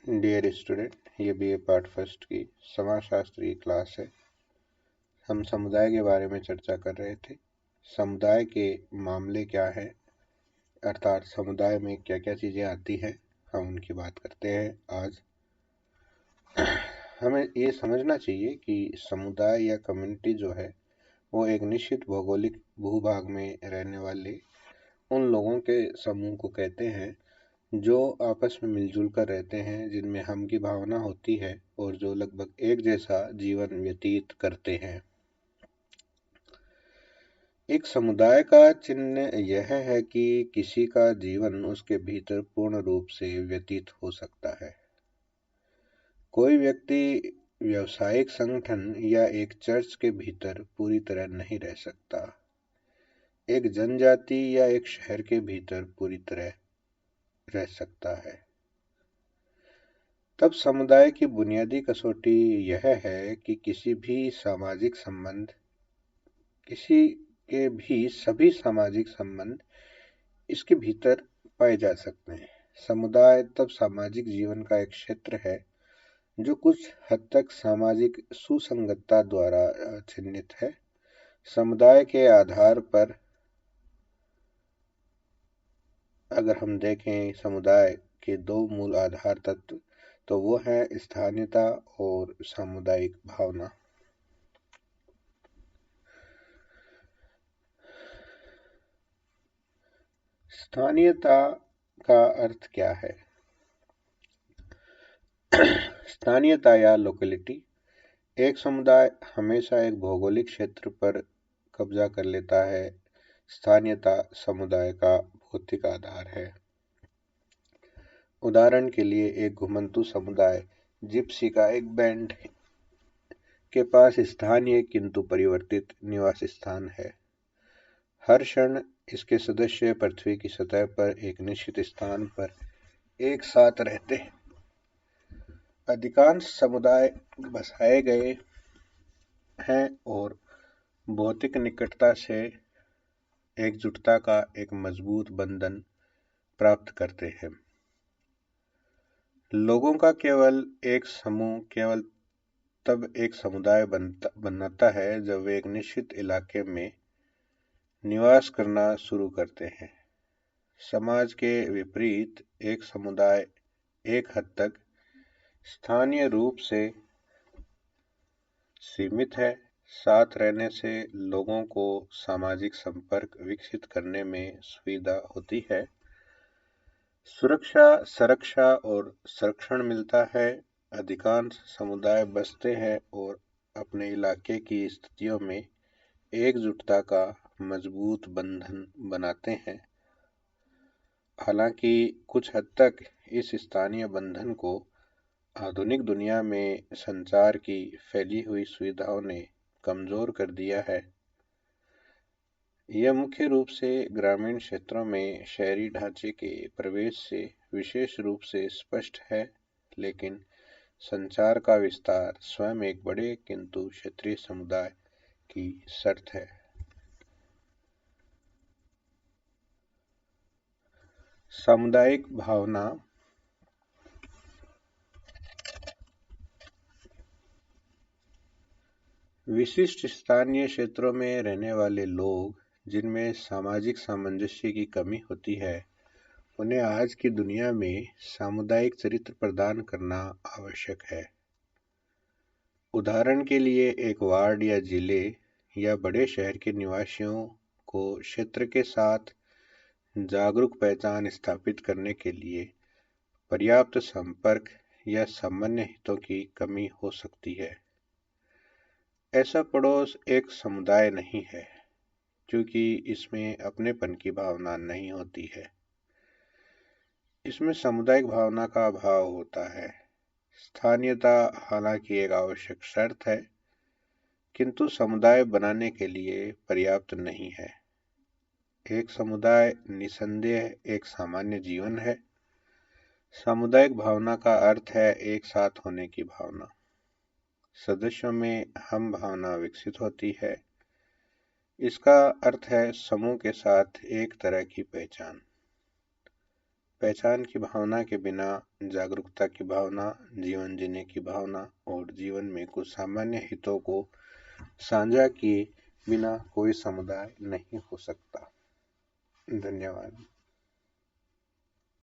Dear student, ये BA part first की समाजशास्त्र की क्लास है। हम समुदाय के बारे में चर्चा कर रहे थे। समुदाय के मामले क्या है, अर्थात समुदाय में क्या क्या चीज़ें आती हैं, हम उनकी बात करते हैं आज। हमें ये समझना चाहिए कि समुदाय या कम्युनिटी जो है वो एक निश्चित भौगोलिक भूभाग में रहने वाले उन लोगों के समूह को कहते हैं जो आपस में मिलजुल कर रहते हैं, जिनमें हम की भावना होती है और जो लगभग एक जैसा जीवन व्यतीत करते हैं। एक समुदाय का चिन्ह यह है कि किसी का जीवन उसके भीतर पूर्ण रूप से व्यतीत हो सकता है। कोई व्यक्ति व्यावसायिक संगठन या एक चर्च के भीतर पूरी तरह नहीं रह सकता। एक जनजाति या एक शहर के भीतर पूरी तरह रह सकता है। तब समुदाय की बुनियादी कसौटी यह है कि किसी के भी सभी सामाजिक संबंध इसके भीतर पाए जा सकते हैं। समुदाय तब सामाजिक जीवन का एक क्षेत्र है जो कुछ हद तक सामाजिक सुसंगतता द्वारा चिन्हित है। समुदाय के आधार पर अगर हम देखें समुदाय के दो मूल आधार तत्व, तो वो है स्थानीयता और सामुदायिक भावना। स्थानीयता का अर्थ क्या है? स्थानीयता या लोकेलिटी। एक समुदाय हमेशा एक भौगोलिक क्षेत्र पर कब्जा कर लेता है। स्थानीयता समुदाय का भौतिक आधार है। उदाहरण के लिए, एक घुमंतू समुदाय जिप्सी का एक बैंड के पास स्थानीय किंतु परिवर्तित निवास स्थान है। हर क्षण इसके सदस्य पृथ्वी की सतह पर एक निश्चित स्थान पर एक साथ रहते हैं। अधिकांश समुदाय बसाए गए हैं और भौतिक निकटता से एकजुटता का एक मजबूत बंधन प्राप्त करते हैं। लोगों का केवल एक समूह केवल तब एक समुदाय बनाता है जब वे एक निश्चित इलाके में निवास करना शुरू करते हैं। समाज के विपरीत एक समुदाय एक हद तक स्थानीय रूप से सीमित है। साथ रहने से लोगों को सामाजिक संपर्क विकसित करने में सुविधा होती है। सुरक्षा, संरक्षा और संरक्षण मिलता है। अधिकांश समुदाय बसते हैं और अपने इलाके की स्थितियों में एकजुटता का मजबूत बंधन बनाते हैं। हालांकि कुछ हद तक इस स्थानीय बंधन को आधुनिक दुनिया में संचार की फैली हुई सुविधाओं ने कमजोर कर दिया है। यह मुख्य रूप से ग्रामीण क्षेत्रों में शहरी ढांचे के प्रवेश से विशेष रूप से स्पष्ट है, लेकिन संचार का विस्तार स्वयं एक बड़े किंतु क्षेत्रीय समुदाय की शर्त है। सामुदायिक भावना। विशिष्ट स्थानीय क्षेत्रों में रहने वाले लोग जिनमें सामाजिक सामंजस्य की कमी होती है, उन्हें आज की दुनिया में सामुदायिक चरित्र प्रदान करना आवश्यक है। उदाहरण के लिए, एक वार्ड या जिले या बड़े शहर के निवासियों को क्षेत्र के साथ जागरूक पहचान स्थापित करने के लिए पर्याप्त संपर्क या सामान्य हितों की कमी हो सकती है। ऐसा पड़ोस एक समुदाय नहीं है, क्योंकि इसमें अपनेपन की भावना नहीं होती है। इसमें सामुदायिक भावना का अभाव होता है। स्थानीयता हालांकि एक आवश्यक शर्त है, किंतु समुदाय बनाने के लिए पर्याप्त नहीं है। एक समुदाय निसंदेह एक सामान्य जीवन है। सामुदायिक भावना का अर्थ है एक साथ होने की भावना। सदस्यों में हम भावना विकसित होती है। इसका अर्थ है समूह के साथ एक तरह की पहचान। पहचान की भावना के बिना जागरूकता की भावना, जीवन जीने की भावना और जीवन में कुछ सामान्य हितों को साझा किए बिना कोई समुदाय नहीं हो सकता। धन्यवाद।